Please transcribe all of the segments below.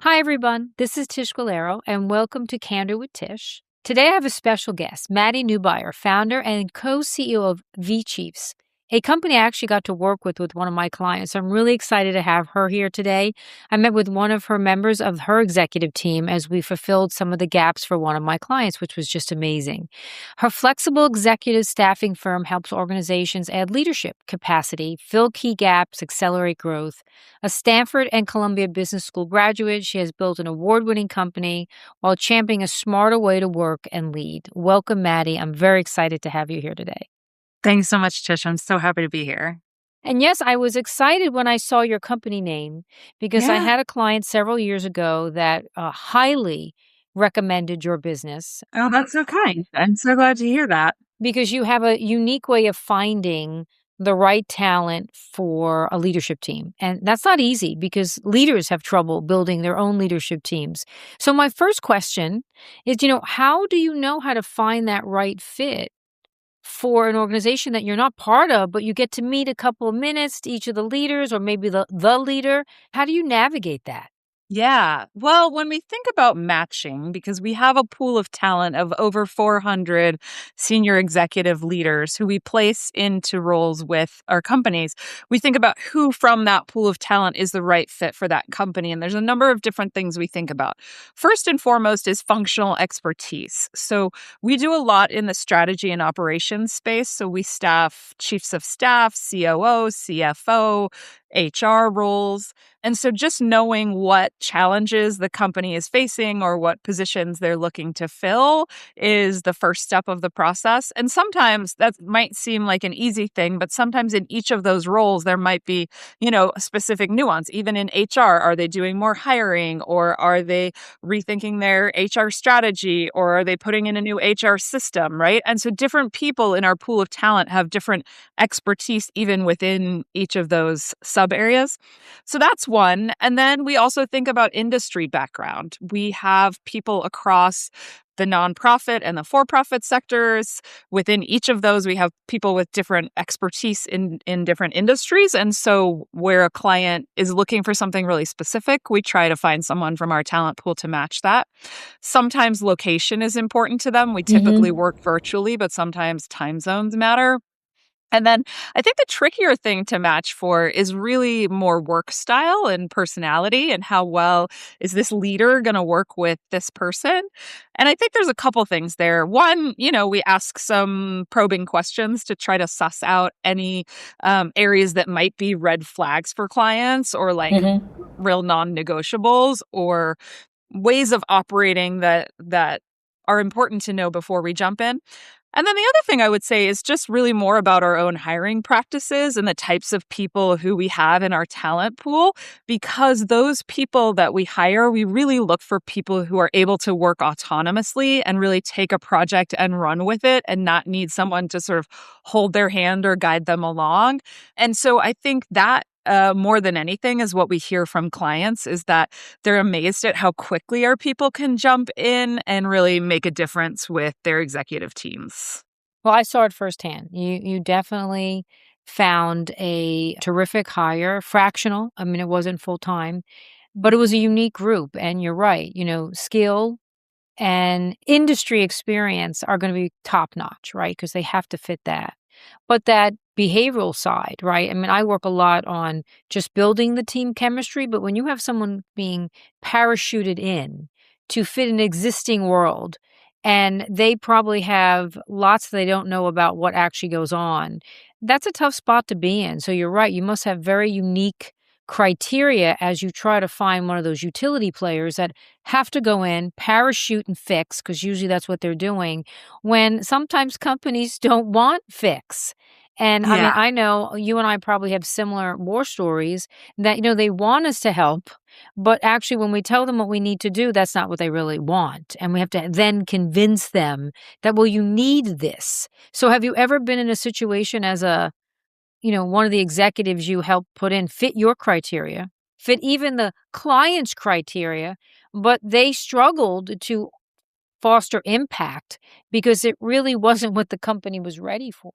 Hi, everyone. This is Tish Squillaro, and welcome to Candor with Tish. Today, I have a special guest, Maddy Niebauer, founder and co-CEO of vChiefs, a company I actually got to work with one of my clients. I'm really excited to have her here today. I met with one of her members of her executive team as we fulfilled some of the gaps for one of my clients, which was just amazing. Her flexible executive staffing firm helps organizations add leadership capacity, fill key gaps, accelerate growth. A Stanford and Columbia Business School graduate, she has built an award-winning company while championing a smarter way to work and lead. Welcome, Maddy. I'm very excited to have you here today. Thanks so much, Tish. I'm so happy to be here. And yes, I was excited when I saw your company name because I Yeah. had a client several years ago that highly recommended your business Oh, that's so kind. I'm so glad to hear that. because you have a unique way of finding the right talent for a leadership team. And that's not easy because leaders have trouble building their own leadership teams. So my first question is, how do you know how to find that right fit for an organization that you're not part of, but you get to meet a couple of minutes to each of the leaders or maybe the leader? How do you navigate that? Yeah. Well, when we think about matching, because we have a pool of talent of over 400 senior executive leaders who we place into roles with our companies, we think about who from that pool of talent is the right fit for that company. And there's a number of different things we think about. First and foremost is functional expertise. So we do a lot in the strategy and operations space. So we staff chiefs of staff, COO, CFO, HR roles. And so just knowing what challenges the company is facing or what positions they're looking to fill is the first step of the process. And sometimes that might seem like an easy thing, but sometimes in each of those roles, there might be, a specific nuance. Even in HR, are they doing more hiring or are they rethinking their HR strategy or are they putting in a new HR system, right? And so different people in our pool of talent have different expertise even within each of those sub areas. So that's one. And then we also think about industry background. We have people across the nonprofit and the for-profit sectors. Within each of those, we have people with different expertise in different industries. And so where a client is looking for something really specific, we try to find someone from our talent pool to match that. Sometimes location is important to them. We typically work virtually, but sometimes time zones matter. And then I think the trickier thing to match for is really more work style and personality and how well is this leader going to work with this person. And I think there's a couple things there. One, we ask some probing questions to try to suss out any areas that might be red flags for clients or like real non-negotiables or ways of operating that are important to know before we jump in. And then the other thing I would say is just really more about our own hiring practices and the types of people who we have in our talent pool, because those people that we hire, we really look for people who are able to work autonomously and really take a project and run with it and not need someone to sort of hold their hand or guide them along. And so I think that more than anything is what we hear from clients is that they're amazed at how quickly our people can jump in and really make a difference with their executive teams. Well, I saw it firsthand. You definitely found a terrific hire, fractional. I mean, it wasn't full time, but it was a unique group. And you're right, skill and industry experience are going to be top notch, right? Because they have to fit that. But that behavioral side, right? I mean, I work a lot on just building the team chemistry, but when you have someone being parachuted in to fit an existing world and they probably have lots they don't know about what actually goes on, that's a tough spot to be in. So you're right. You must have very unique criteria as you try to find one of those utility players that have to go in, parachute and fix, because usually that's what they're doing, when sometimes companies don't want fix. And I mean, Yeah. I know you and I probably have similar war stories that, they want us to help, but actually when we tell them what we need to do, that's not what they really want. And we have to then convince them that, well, you need this. So have you ever been in a situation as one of the executives you helped put in fit your criteria, fit even the client's criteria, but they struggled to foster impact because it really wasn't what the company was ready for?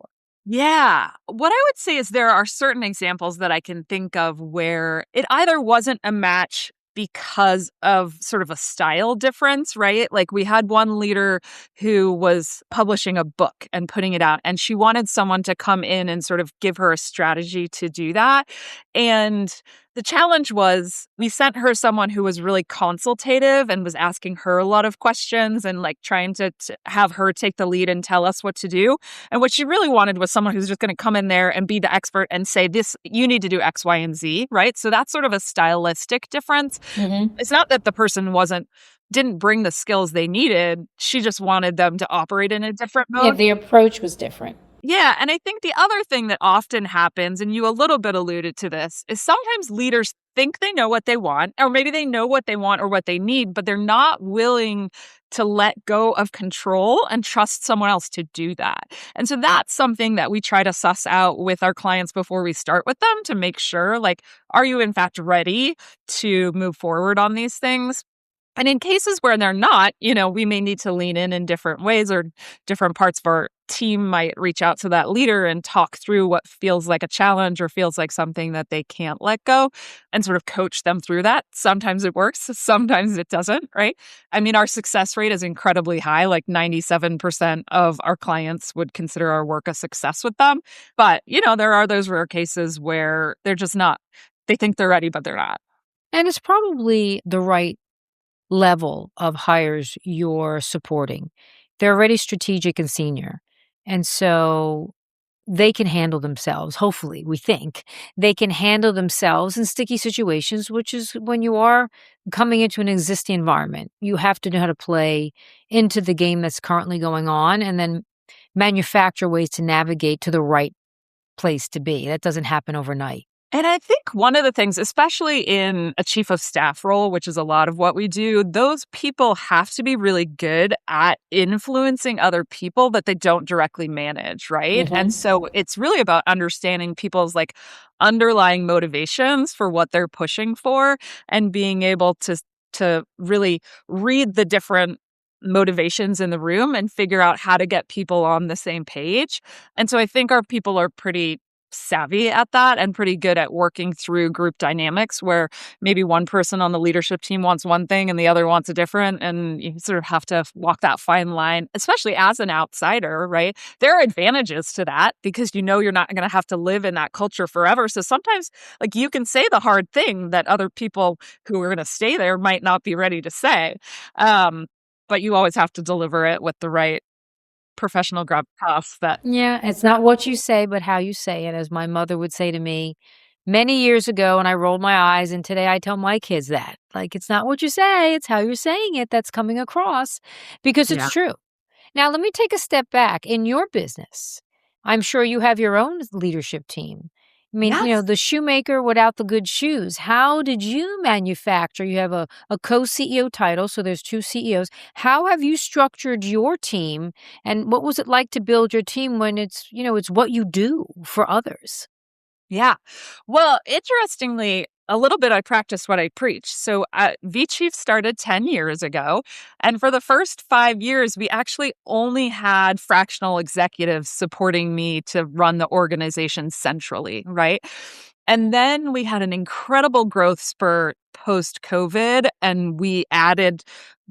Yeah. What I would say is there are certain examples that I can think of where it either wasn't a match because of sort of a style difference, right? Like we had one leader who was publishing a book and putting it out, and she wanted someone to come in and sort of give her a strategy to do that. And the challenge was we sent her someone who was really consultative and was asking her a lot of questions and like trying to have her take the lead and tell us what to do. And what she really wanted was someone who's just going to come in there and be the expert and say, this, you need to do X, Y, and Z, right? So that's sort of a stylistic difference. Mhm. It's not that the person didn't bring the skills they needed. She just wanted them to operate in a different Yeah, mode. the approach was different. Yeah, and I think the other thing that often happens, and you a little bit alluded to this, is sometimes leaders think they know what they want, or maybe they know what they want or what they need, but they're not willing to let go of control and trust someone else to do that. And so that's something that we try to suss out with our clients before we start with them to make sure, like, are you in fact ready to move forward on these things? And in cases where they're not, we may need to lean in different ways, or different parts of our team might reach out to that leader and talk through what feels like a challenge or feels like something that they can't let go and sort of coach them through that. Sometimes it works, sometimes it doesn't, right? I mean, our success rate is incredibly high, like 97% of our clients would consider our work a success with them. But, there are those rare cases where they're just not, they think they're ready, but they're not. And it's probably the right level of hires you're supporting. They're already strategic and senior. And so they can handle themselves. Hopefully, we think they can handle themselves in sticky situations, which is when you are coming into an existing environment. You have to know how to play into the game that's currently going on and then manufacture ways to navigate to the right place to be. That doesn't happen overnight. And I think one of the things, especially in a chief of staff role, which is a lot of what we do, those people have to be really good at influencing other people that they don't directly manage, right? And Mhm. so it's really about understanding people's like underlying motivations for what they're pushing for and being able to really read the different motivations in the room and figure out how to get people on the same page. And so I think our people are pretty savvy at that and pretty good at working through group dynamics where maybe one person on the leadership team wants one thing and the other wants a different, and you sort of have to walk that fine line, especially as an outsider, right? There are advantages to that because you're not going to have to live in that culture forever. So sometimes like you can say the hard thing that other people who are going to stay there might not be ready to say. Um, but you always have to deliver it with the right professional gravitas that. Yeah, it's not what you say, but how you say it, as my mother would say to me many years ago, and I rolled my eyes, and today I tell my kids that. Like, it's not what you say, it's how you're saying it that's coming across because it's Yeah. true. Now, let me take a step back. In your business, I'm sure you have your own leadership team. I mean, Yes. the shoemaker without the good shoes. How did you manufacture? You have a co CEO title, so there's two CEOs. How have you structured your team? And what was it like to build your team when it's what you do for others? Yeah. Well, interestingly, a little bit I practice what I preach. So, vChief started 10 years ago. And for the first 5 years, we actually only had fractional executives supporting me to run the organization centrally, right? And then we had an incredible growth spurt post COVID, and we added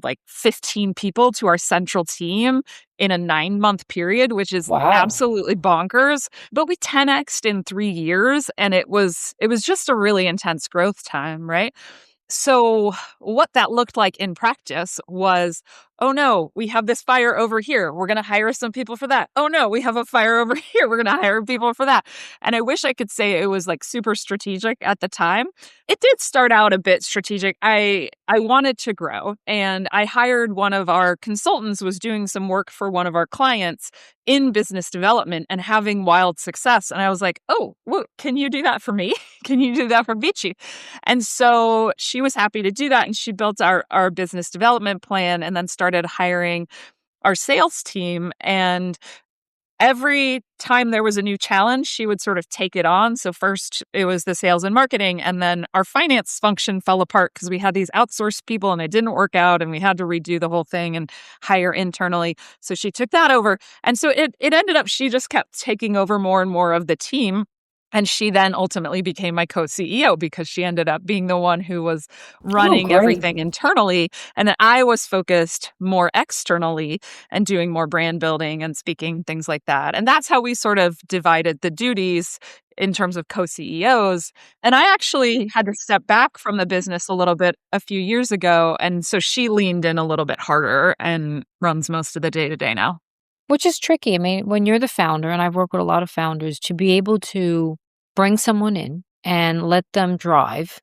like 15 people to our central team in a 9-month period, which is Wow. absolutely bonkers. But we 10x'd in 3 years, and it was just a really intense growth time, right? So, what that looked like in practice was, oh no, we have this fire over here. We're going to hire some people for that. Oh no, we have a fire over here. We're going to hire people for that. And I wish I could say it was like super strategic at the time. It did start out a bit strategic. I wanted to grow, and I hired one of our consultants was doing some work for one of our clients in business development and having wild success. And I was like, "Oh, well, can you do that for me? Can you do that for Vici?" And so she was happy to do that, and she built our business development plan and then started hiring our sales team. And every time there was a new challenge, she would sort of take it on. So first it was the sales and marketing, and then our finance function fell apart because we had these outsourced people and it didn't work out, and we had to redo the whole thing and hire internally. So she took that over. And so it ended up she just kept taking over more and more of the team. And she then ultimately became my co-CEO because she ended up being the one who was Oh, running great. everything internally. And then I was focused more externally and doing more brand building and speaking, things like that. And that's how we sort of divided the duties in terms of co-CEOs. And I actually had to step back from the business a little bit a few years ago. And so she leaned in a little bit harder and runs most of the day to day now. Which is tricky. I mean, when you're the founder, and I've worked with a lot of founders, to be able to bring someone in and let them drive.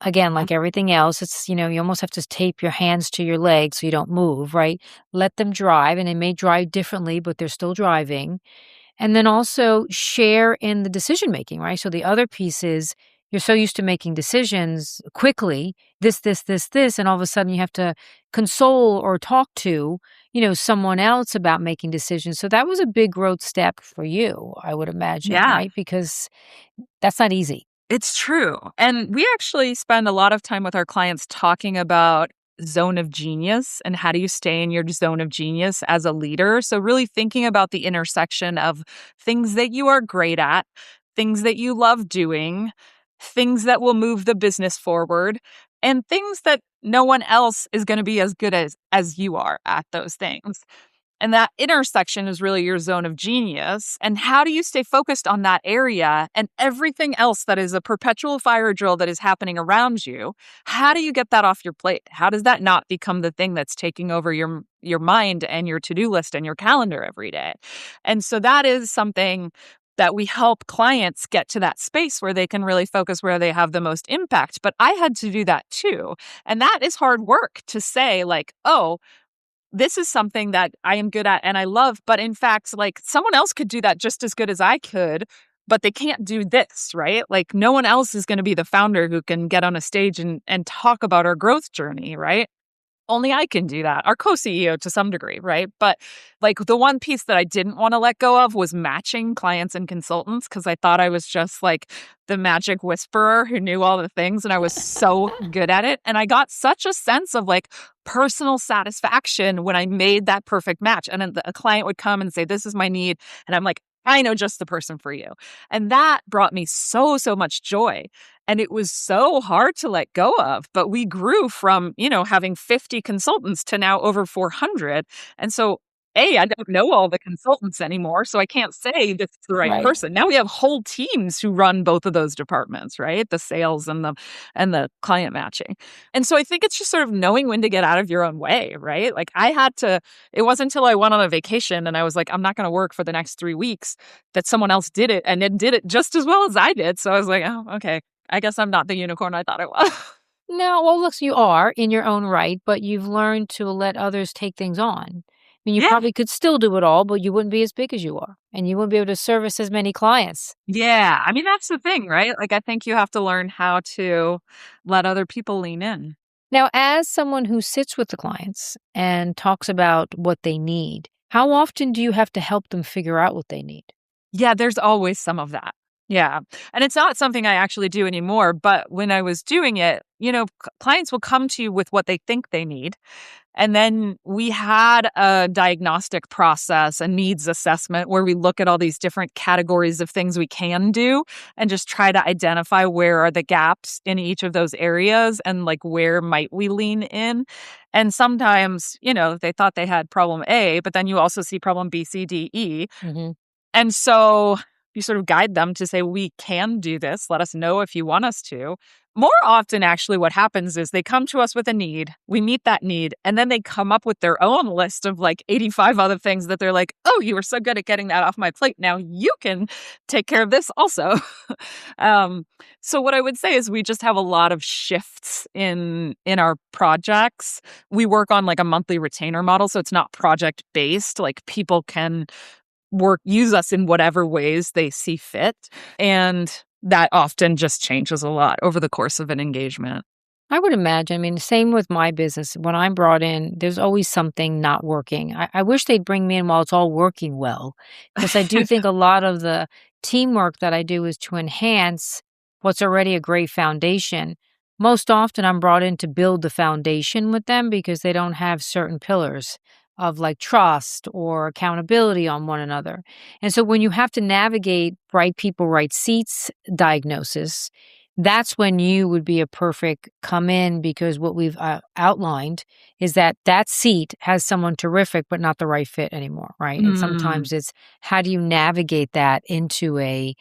Again, like everything else, it's, you almost have to tape your hands to your legs so you don't move, right? Let them drive, and they may drive differently, but they're still driving. And then also share in the decision making, right? So the other piece is you're so used to making decisions quickly, this, and all of a sudden you have to console or talk to, someone else about making decisions. So that was a big growth step for you, I would imagine, Yeah. right? Because that's not easy. It's true. And we actually spend a lot of time with our clients talking about zone of genius and how do you stay in your zone of genius as a leader. So, really thinking about the intersection of things that you are great at, things that you love doing, things that will move the business forward, and things that no one else is going to be as good as you are at those things. And that intersection is really your zone of genius. And how do you stay focused on that area and everything else that is a perpetual fire drill that is happening around you? How do you get that off your plate? How does that not become the thing that's taking over your mind and your to-do list and your calendar every day? And so that is something that we help clients get to that space where they can really focus where they have the most impact. But I had to do that too. And that is hard work to say, like, oh, this is something that I am good at and I love, but in fact, like someone else could do that just as good as I could, but they can't do this, right? Like no one else is going to be the founder who can get on a stage and talk about our growth journey, right? Only I can do that. Our co-CEO to some degree, right? But like the one piece that I didn't want to let go of was matching clients and consultants because I thought I was just like the magic whisperer who knew all the things and I was so good at it. And I got such a sense of like personal satisfaction when I made that perfect match. And then a client would come and say, "This is my need." And I'm like, "I know just the person for you." And that brought me so much joy. And it was so hard to let go of, but we grew from, having 50 consultants to now over 400. And so, I don't know all the consultants anymore, so I can't say this is the right Right. person. Now we have whole teams who run both of those departments, right? The sales and the client matching. And so I think it's just sort of knowing when to get out of your own way, right? Like I had to, it wasn't until I went on a vacation and I was like, I'm not going to work for the next 3 weeks that someone else did it and then did it just as well as I did. So I was like, oh, okay. I guess I'm not the unicorn I thought I was. No, well, look, you are in your own right, but you've learned to let others take things on. I mean, you Yeah. probably could still do it all, but you wouldn't be as big as you are, and you wouldn't be able to service as many clients. Yeah. I mean, that's the thing, right? Like, I think you have to learn how to let other people lean in. Now, as someone who sits with the clients and talks about what they need, how often do you have to help them figure out what they need? Yeah, there's always some of that. Yeah. And it's not something I actually do anymore. But when I was doing it, clients will come to you with what they think they need. And then we had a diagnostic process, a needs assessment where we look at all these different categories of things we can do and just try to identify where are the gaps in each of those areas and like where might we lean in. And sometimes, they thought they had problem A, but then you also see problem B, C, D, E. Hmm. And so you sort of guide them to say, we can do this. Let us know if you want us to. More often, actually, what happens is they come to us with a need, we meet that need, and then they come up with their own list of like 85 other things that they're like, oh, you were so good at getting that off my plate. Now you can take care of this also. um, so what I would say is we just have a lot of shifts in our projects. We work on like a monthly retainer model, so it's not project based. Like people can use us in whatever ways they see fit. And that often just changes a lot over the course of an engagement. I would imagine. I mean, same with my business. When I'm brought in, there's always something not working. I wish they'd bring me in while it's all working well, because I do think a lot of the teamwork that I do is to enhance what's already a great foundation. Most often, I'm brought in to build the foundation with them because they don't have certain pillars. of like trust or accountability on one another. And so when you have to navigate right people, right seats diagnosis, that's when you would be a perfect come in, because what we've outlined is that that seat has someone terrific, but not the right fit anymore. Right. And Mm. sometimes it's how do you navigate that into a,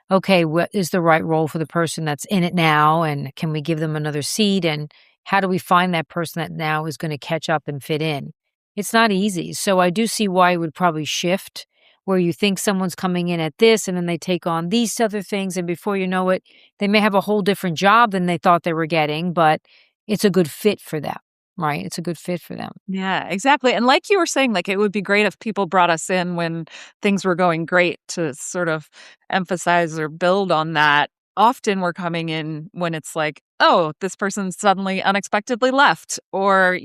okay, what is the right role for the person that's in it now? And can we give them another seat? And how do we find that person that now is going to catch up and fit in? It's not easy. So I do see why it would probably shift, where you think someone's coming in at this and then they take on these other things. And before you know it, they may have a whole different job than they thought they were getting, but it's a good fit for them, right? It's a good fit for them. Yeah, exactly. And like you were saying, like it would be great if people brought us in when things were going great to sort of emphasize or build on that. Often we're coming in when it's like, oh, this person suddenly unexpectedly left, or,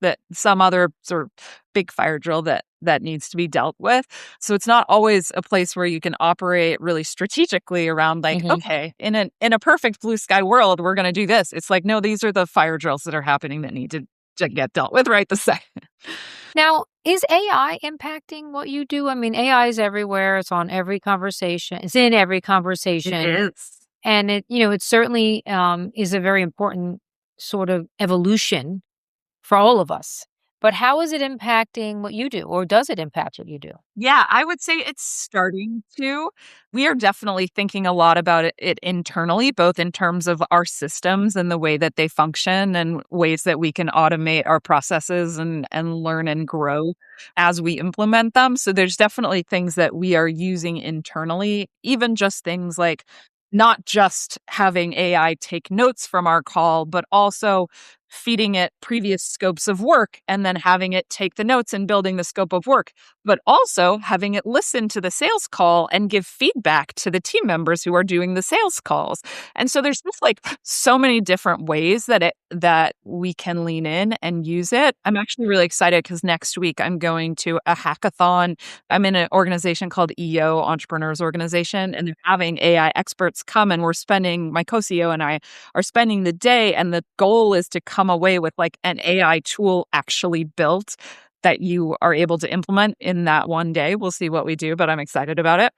that some other sort of big fire drill that needs to be dealt with. So it's not always a place where you can operate really strategically around like, Hmm. okay, in a perfect blue sky world, we're gonna do this. It's like, no, these are the fire drills that are happening that need to get dealt with right this second. Now, is AI impacting what you do? I mean, AI is everywhere. It's on every conversation. It's in every It conversation. is. And it certainly is a very important sort of evolution for all of us. But how is it impacting what you do, or does it impact what you do? Yeah, I would say it's starting to. We are definitely thinking a lot about it internally, both in terms of our systems and the way that they function and ways that we can automate our processes and learn and grow as we implement them. So there's definitely things that we are using internally, even just things like not just having AI take notes from our call, but also feeding it previous scopes of work and then having it take the notes and building the scope of work, but also having it listen to the sales call and give feedback to the team members who are doing the sales calls. And so there's just like so many different ways that we can lean in and use it. I'm actually really excited because next week I'm going to a hackathon. I'm in an organization called EO, Entrepreneurs Organization, and they're having AI experts come, and my co-CEO and I are spending the day, and the goal is to come away with like an AI tool actually built that you are able to implement in that one day. We'll see what we do, but I'm excited about it.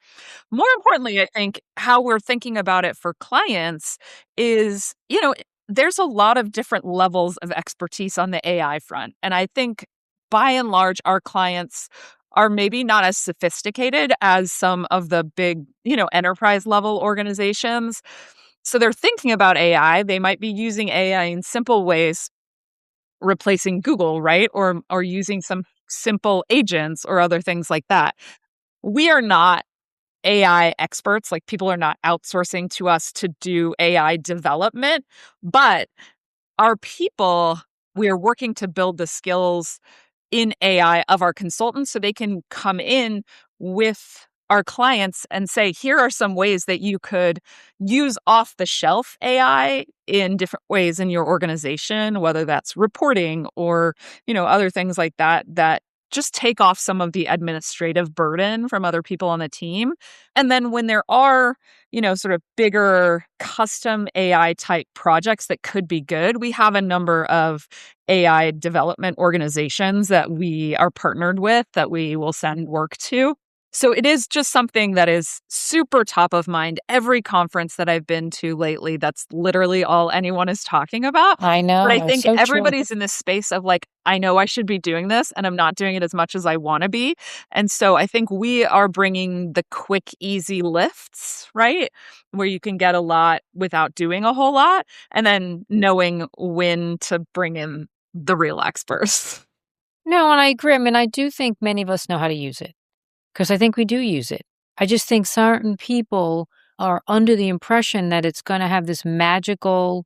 More importantly, I think how we're thinking about it for clients is, there's a lot of different levels of expertise on the AI front. And I think by and large, our clients are maybe not as sophisticated as some of the big, enterprise level organizations. So they're thinking about AI. They might be using AI in simple ways, replacing Google, right? Or using some simple agents or other things like that. We are not AI experts, like people are not outsourcing to us to do AI development, but our people, we are working to build the skills in AI of our consultants so they can come in with our clients and say, here are some ways that you could use off the shelf AI in different ways in your organization, whether that's reporting or, other things like that just take off some of the administrative burden from other people on the team. And then when there are, sort of bigger custom AI type projects that could be good, we have a number of AI development organizations that we are partnered with that we will send work to. So it is just something that is super top of mind. Every conference that I've been to lately, that's literally all anyone is talking about. I But I know, it's think so true. everybody's in this space of like, I know I should be doing this and I'm not doing it as much as I want to be. And so I think we are bringing the quick, easy lifts, right? Where you can get a lot without doing a whole lot, and then knowing when to bring in the real experts. No, and I agree. I mean, I do think many of us know how to use it, because I think we do use it. I just think certain people are under the impression that it's going to have this magical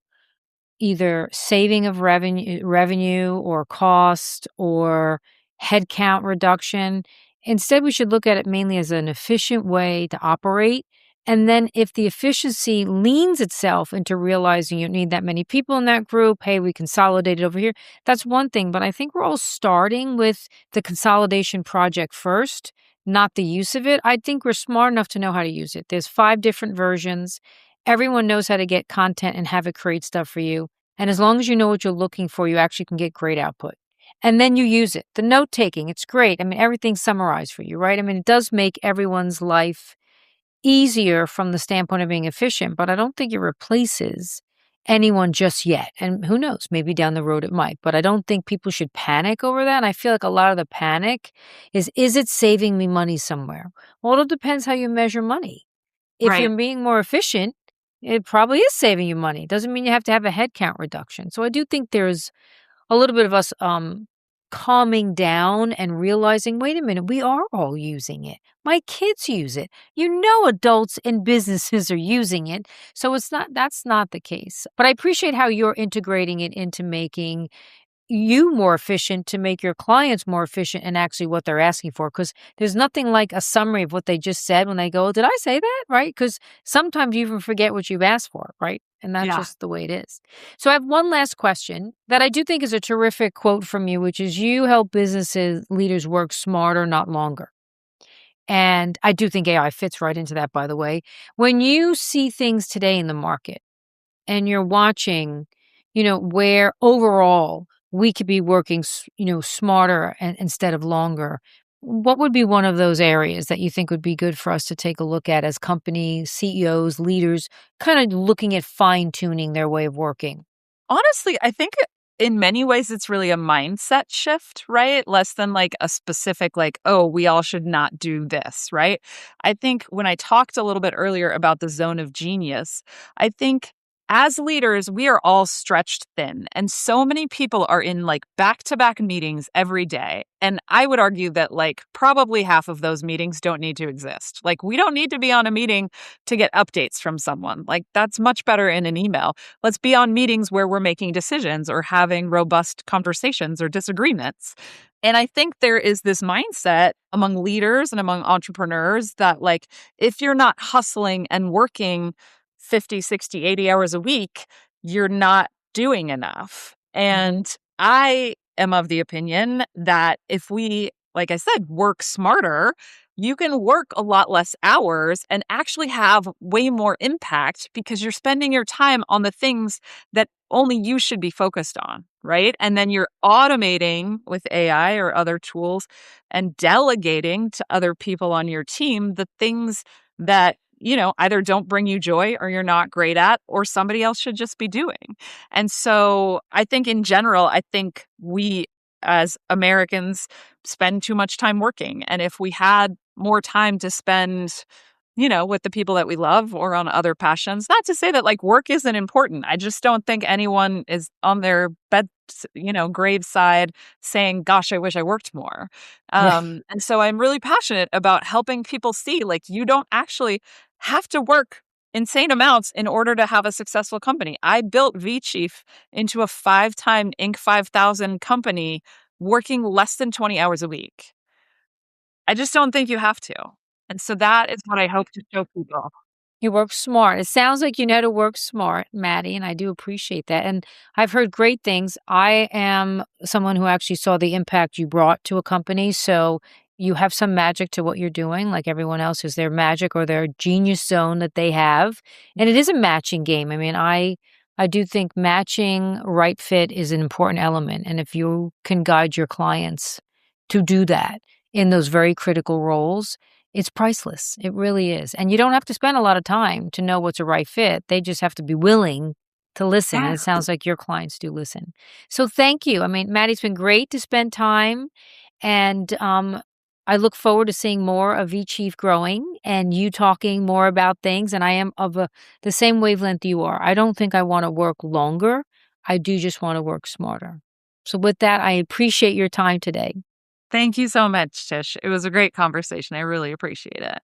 either saving of revenue or cost or headcount reduction. Instead, we should look at it mainly as an efficient way to operate. And then if the efficiency leans itself into realizing you need that many people in that group, hey, we consolidated over here, that's one thing. But I think we're all starting with the consolidation project first, not the use of it. I think we're smart enough to know how to use it. There's 5 different versions. Everyone knows how to get content and have it create stuff for you. And as long as you know what you're looking for, you actually can get great output. And then you use it. The note taking, it's great. I mean, everything's summarized for you, right? I mean, it does make everyone's life easier from the standpoint of being efficient, but I don't think it replaces anyone just yet. And who knows, maybe down the road it might, but I don't think people should panic over that. And I feel like a lot of the panic is it saving me money somewhere? Well, it depends how you measure money. If Right. you're being more efficient, it probably is saving you money. Doesn't mean you have to have a headcount reduction. So I do think there's a little bit of us calming down and realizing, wait a minute, we are all using it. My kids use it. Adults and businesses are using it. So that's not the case. But I appreciate how you're integrating it into making you more efficient to make your clients more efficient in actually what they're asking for. Because there's nothing like a summary of what they just said when they go, did I say that? Right? Because sometimes you even forget what you've asked for. Right. And that's Yeah. just the way it is. So I have one last question that I do think is a terrific quote from you, which is you help businesses leaders work smarter, not longer. And I do think AI fits right into that, by the way. When you see things today in the market, and you're watching, where overall we could be working, smarter and instead of longer. What would be one of those areas that you think would be good for us to take a look at as companies, CEOs, leaders, kind of looking at fine tuning their way of working? Honestly, I think in many ways it's really a mindset shift, right? Less than like a specific, like, oh, we all should not do this, right? I think when I talked a little bit earlier about the zone of genius, I think as leaders, we are all stretched thin. And so many people are in like back to back meetings every day. And I would argue that like probably half of those meetings don't need to exist. Like, we don't need to be on a meeting to get updates from someone. Like, that's much better in an email. Let's be on meetings where we're making decisions or having robust conversations or disagreements. And I think there is this mindset among leaders and among entrepreneurs that, like, if you're not hustling and working 50, 60, 80 hours a week, you're not doing enough. Mhm. And I am of the opinion that if we, like I said, work smarter, you can work a lot less hours and actually have way more impact because you're spending your time on the things that only you should be focused on, right? And then you're automating with AI or other tools and delegating to other people on your team the things that, either don't bring you joy or you're not great at, or somebody else should just be doing. And so I think in general, I think we as Americans spend too much time working. And if we had more time to spend, with the people that we love or on other passions, not to say that like work isn't important. I just don't think anyone is on their bed, graveside saying, gosh, I wish I worked more. Yeah. And so I'm really passionate about helping people see like you don't actually have to work insane amounts in order to have a successful company. I built vChief into a 5-time Inc. 5000 company working less than 20 hours a week. I just don't think you have to. And so that is what I hope to show people. You work smart. It sounds like you know to work smart, Maddie, and I do appreciate that. And I've heard great things. I am someone who actually saw the impact you brought to a company. So you have some magic to what you're doing, like everyone else is their magic or their genius zone that they have. And it is a matching game. I mean, I do think matching right fit is an important element. And if you can guide your clients to do that in those very critical roles, it's priceless. It really is. And you don't have to spend a lot of time to know what's a right fit. They just have to be willing to listen. And Yeah. it sounds like your clients do listen. So thank you. I mean, Maddie, it's been great to spend time. And I look forward to seeing more of vChief growing and you talking more about things. And I am of the same wavelength you are. I don't think I want to work longer. I do just want to work smarter. So with that, I appreciate your time today. Thank you so much, Tish. It was a great conversation. I really appreciate it.